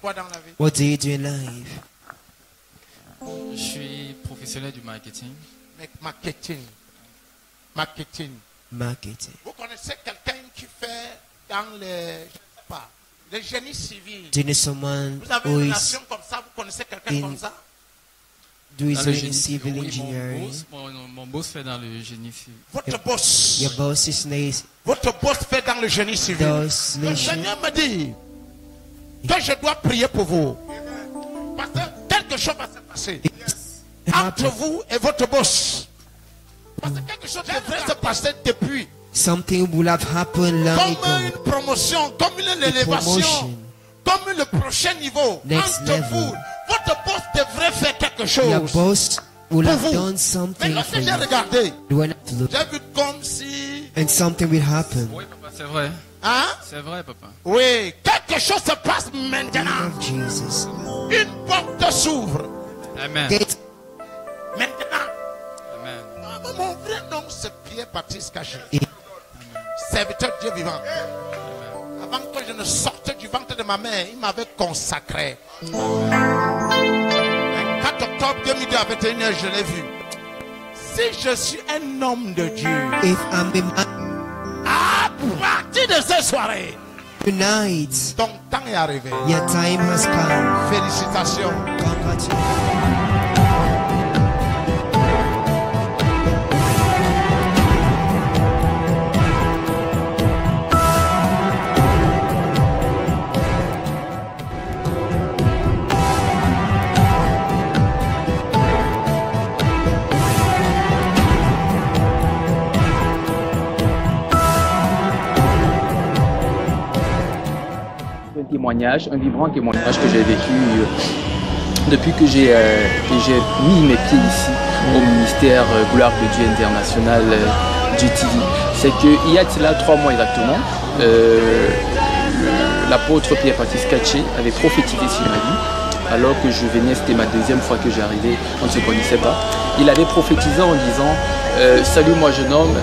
quoi dans la vie? What do you do in life? Je suis professionnel du marketing. Marketing. Marketing. Vous connaissez quelqu'un qui fait dans les, je sais pas, le génie civil? Do you know someone Vous avez who une is relation comme ça? Vous connaissez quelqu'un comme ça? doing Dans le in génie civil civil, oui, engineering? mon boss fait dans le génie civil. Votre boss. Your boss is nice. Votre boss fait dans le génie civil. Does Le nation. Seigneur me dit que je dois prier pour vous. Parce que quelque chose va se passer entre vous et votre boss. Parce que quelque chose devrait se passer depuis. Something will have happened long Comme ago. une promotion, comme une élévation, promotion. comme le prochain niveau. Next Entre level. vous, votre boss devrait faire quelque Your chose. boss will Pour have vous. done Mais something lorsque for j'ai you. regardé, You will have to look. j'ai vu comme si... And something will happen. Oui, papa, c'est vrai. Hein? C'est vrai, papa. Oui, quelque chose se passe maintenant. Of Jesus. Une porte s'ouvre. Amen. Gate. Maintenant, Amen. mon vrai nom c'est Pierre-Baptiste Caché. Et- Serviteur de Dieu vivant. Avant que je ne sorte du ventre de ma mère, il m'avait consacré. Le 4 octobre 2021, je l'ai vu. Si je suis un homme de Dieu, If I'm a man à partir de cette soirée, tonight, ton temps est arrivé. your time has come. Félicitations. Congratulations. Un témoignage, un vibrant témoignage que j'ai vécu depuis que j'ai mis mes pieds ici au ministère Gloire de Dieu International du TV. C'est qu'il y a de cela 3 mois exactement, l'apôtre Pierre-Baptiste Caché avait prophétisé sur ma vie. Alors que je venais, c'était ma 2e fois que j'arrivais, on ne se connaissait pas. Il avait prophétisé en disant salut moi jeune homme,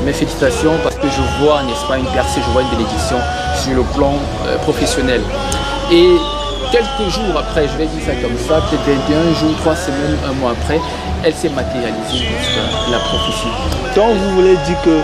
mes félicitations parce que je vois, n'est-ce pas, une percée, je vois une bénédiction sur le plan professionnel. Et quelques jours après, je vais dire ça comme ça, peut-être 21 jours, 3 semaines, 1 mois après, elle s'est matérialisée, n'est-ce pas, la prophétie. Donc vous voulez dire que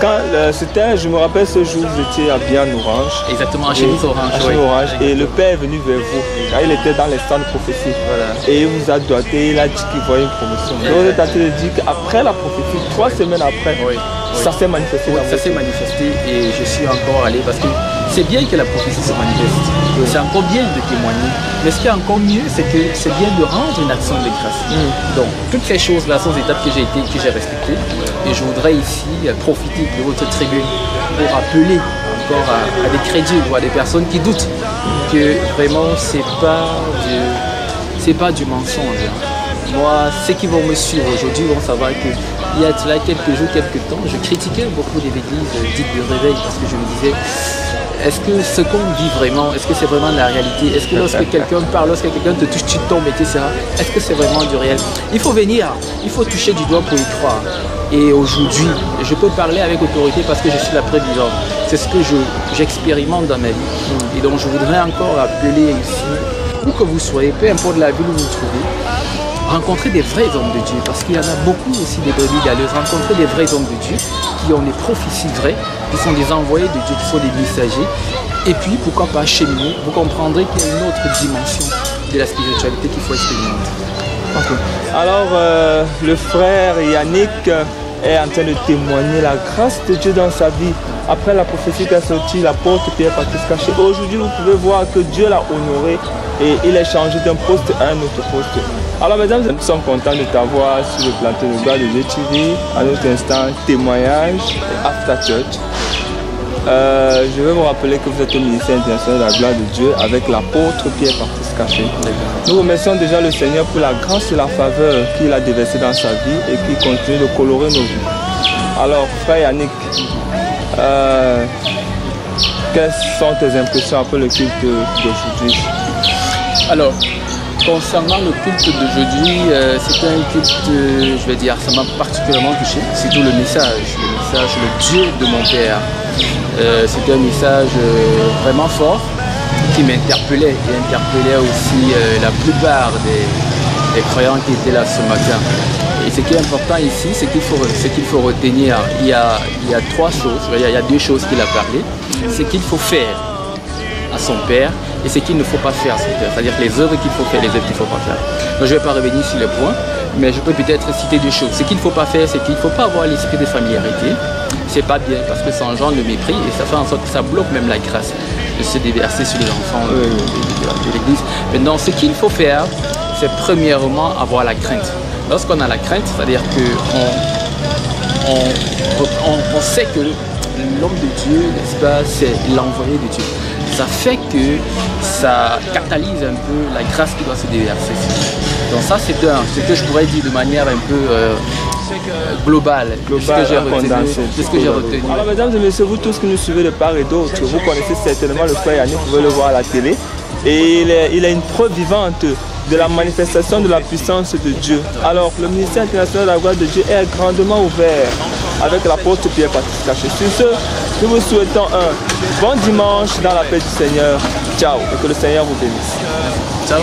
quand c'était, je me rappelle ce jour, vous étiez à Bien-Orange. Exactement, à Chemise Orange. À Chemise Orange. Et le père est venu vers vous. Car il était dans les stands prophétiques. Voilà. Et il vous a doigté, il a dit qu'il voyait une promotion. Donc vous êtes en train de dire qu'après la prophétie, 3 semaines après, Oui. ça s'est manifesté. Oui, dans ça votre s'est vie. manifesté et je suis encore allé parce que c'est bien que la prophétie se manifeste. C'est encore bien de témoigner. Mais ce qui est encore mieux, c'est que c'est bien de rendre une action de grâce. Donc, toutes ces choses-là sont des étapes que j'ai respectées. Et je voudrais ici profiter de votre tribune pour appeler encore à des crédules ou à des personnes qui doutent que vraiment c'est pas du mensonge. Moi, ceux qui vont me suivre aujourd'hui vont savoir qu'il y a de cela quelques jours, quelques temps, je critiquais beaucoup des églises dites de réveil parce que je me disais, est-ce que ce qu'on vit vraiment, est-ce que c'est vraiment la réalité? Est-ce que lorsque quelqu'un parle, lorsque quelqu'un te touche, tu tombes, etc. Est-ce que c'est vraiment du réel? Il faut venir, il faut toucher du doigt pour y croire. Et aujourd'hui, je peux parler avec autorité parce que je suis la preuve vivante. C'est ce que j'expérimente dans ma vie. Et donc je voudrais encore appeler ici, où que vous soyez, peu importe la ville où vous vous trouvez, rencontrer des vrais hommes de Dieu, parce qu'il y en a beaucoup aussi des brebis galeuses, rencontrer des vrais hommes de Dieu qui ont des prophéties vraies, qui sont des envoyés de Dieu, qui sont des messagers, et puis pourquoi pas cheminer, vous comprendrez qu'il y a une autre dimension de la spiritualité qu'il faut expérimenter. Okay. Alors, le frère Yannick est en train de témoigner la grâce de Dieu dans sa vie. Après la prophétie qui a sorti, l'apôtre Pierre-Baptiste Caché. Aujourd'hui, vous pouvez voir que Dieu l'a honoré et il est changé d'un poste à un autre poste. Alors, mesdames, nous sommes contents de t'avoir sur le plateau de Gloire de Dieu TV. À notre instant, témoignage After Church. Je vais vous rappeler que vous êtes au ministère international de la gloire de Dieu avec l'apôtre Pierre-Baptiste Caché. Nous remercions déjà le Seigneur pour la grâce et la faveur qu'il a déversée dans sa vie et qui continue de colorer nos vies. Alors, frère Yannick, quelles sont tes impressions après le culte d'aujourd'hui? Alors, concernant le culte d'aujourd'hui, c'était un culte, je vais dire, ça m'a particulièrement touché. Surtout le message, le Dieu de mon Père. C'était un message vraiment fort qui m'interpellait et interpellait aussi la plupart des croyants qui étaient là ce matin. Et ce qui est important ici, c'est qu'il faut retenir, il y a trois choses, il y a deux choses qu'il a parlé. Ce qu'il faut faire à son Père et ce qu'il ne faut pas faire à son Père. C'est-à-dire les œuvres qu'il faut faire, les œuvres qu'il ne faut pas faire. Donc je ne vais pas revenir sur les points, mais je peux peut-être citer deux choses. Ce qu'il ne faut pas faire, c'est qu'il ne faut pas avoir l'esprit de familiarité. C'est pas bien parce que ça engendre le mépris et ça fait en sorte que ça bloque même la grâce de se déverser sur les enfants de l'Église. Maintenant, ce qu'il faut faire, c'est premièrement avoir la crainte. Lorsqu'on a la crainte, c'est-à-dire qu'on sait que l'homme de Dieu, n'est-ce pas, c'est l'envoyé de Dieu. Ça fait que ça catalyse un peu la grâce qui doit se déverser. Donc ça, c'est ce que je pourrais dire de manière un peu globale, de ce que j'ai retenu. Alors mesdames et messieurs, vous tous qui nous suivez de part et d'autre, vous connaissez certainement le frère Yannick, vous pouvez le voir à la télé. Et il a une preuve vivante de la manifestation de la puissance de Dieu. Alors, le ministère international de la gloire de Dieu est grandement ouvert avec l'apôtre Pierre-Patrice Caché. Sur ce, nous vous souhaitons un bon dimanche dans la paix du Seigneur. Ciao et que le Seigneur vous bénisse. Ciao.